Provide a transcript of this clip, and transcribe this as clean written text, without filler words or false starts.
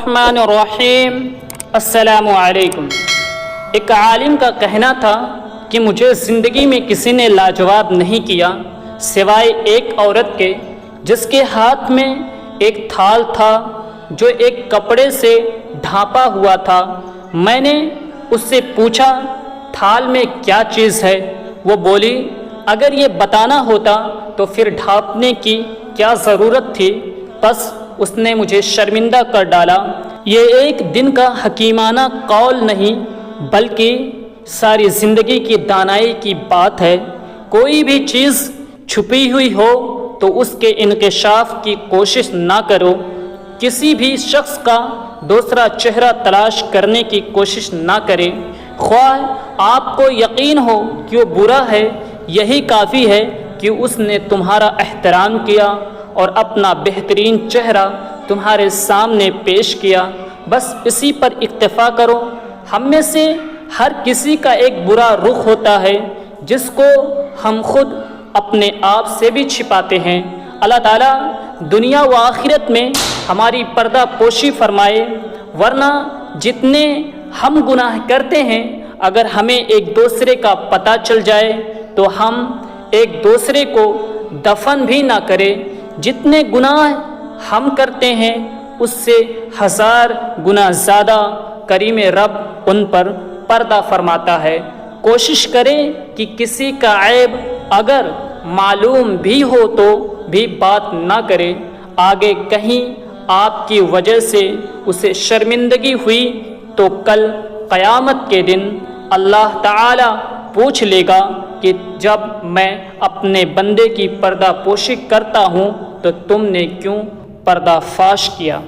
الرحمن الرحیم۔ السلام علیکم۔ ایک عالم کا کہنا تھا کہ مجھے زندگی میں کسی نے لاجواب نہیں کیا سوائے ایک عورت کے جس کے ہاتھ میں ایک تھال تھا جو ایک کپڑے سے ڈھانپا ہوا تھا۔ میں نے اس سے پوچھا تھال میں کیا چیز ہے؟ وہ بولی اگر یہ بتانا ہوتا تو پھر ڈھانپنے کی کیا ضرورت تھی؟ بس اس نے مجھے شرمندہ کر ڈالا۔ یہ ایک دن کا حکیمانہ قول نہیں بلکہ ساری زندگی کی دانائی کی بات ہے۔ کوئی بھی چیز چھپی ہوئی ہو تو اس کے انکشاف کی کوشش نہ کرو۔ کسی بھی شخص کا دوسرا چہرہ تلاش کرنے کی کوشش نہ کرے، خواہ آپ کو یقین ہو کہ وہ برا ہے، یہی کافی ہے کہ اس نے تمہارا احترام کیا اور اپنا بہترین چہرہ تمہارے سامنے پیش کیا۔ بس اسی پر اکتفا کرو۔ ہم میں سے ہر کسی کا ایک برا رخ ہوتا ہے جس کو ہم خود اپنے آپ سے بھی چھپاتے ہیں۔ اللہ تعالیٰ دنیا و آخرت میں ہماری پردہ پوشی فرمائے، ورنہ جتنے ہم گناہ کرتے ہیں اگر ہمیں ایک دوسرے کا پتہ چل جائے تو ہم ایک دوسرے کو دفن بھی نہ کریں۔ جتنے گناہ ہم کرتے ہیں اس سے 1000 گنا زیادہ کریم رب ان پر پردہ فرماتا ہے۔ کوشش کریں کہ کسی کا عیب اگر معلوم بھی ہو تو بھی بات نہ کرے، آگے کہیں آپ کی وجہ سے اسے شرمندگی ہوئی تو کل قیامت کے دن اللہ تعالی پوچھ لے گا کہ جب میں اپنے بندے کی پردہ پوشی کرتا ہوں تو تم نے کیوں پردہ فاش کیا؟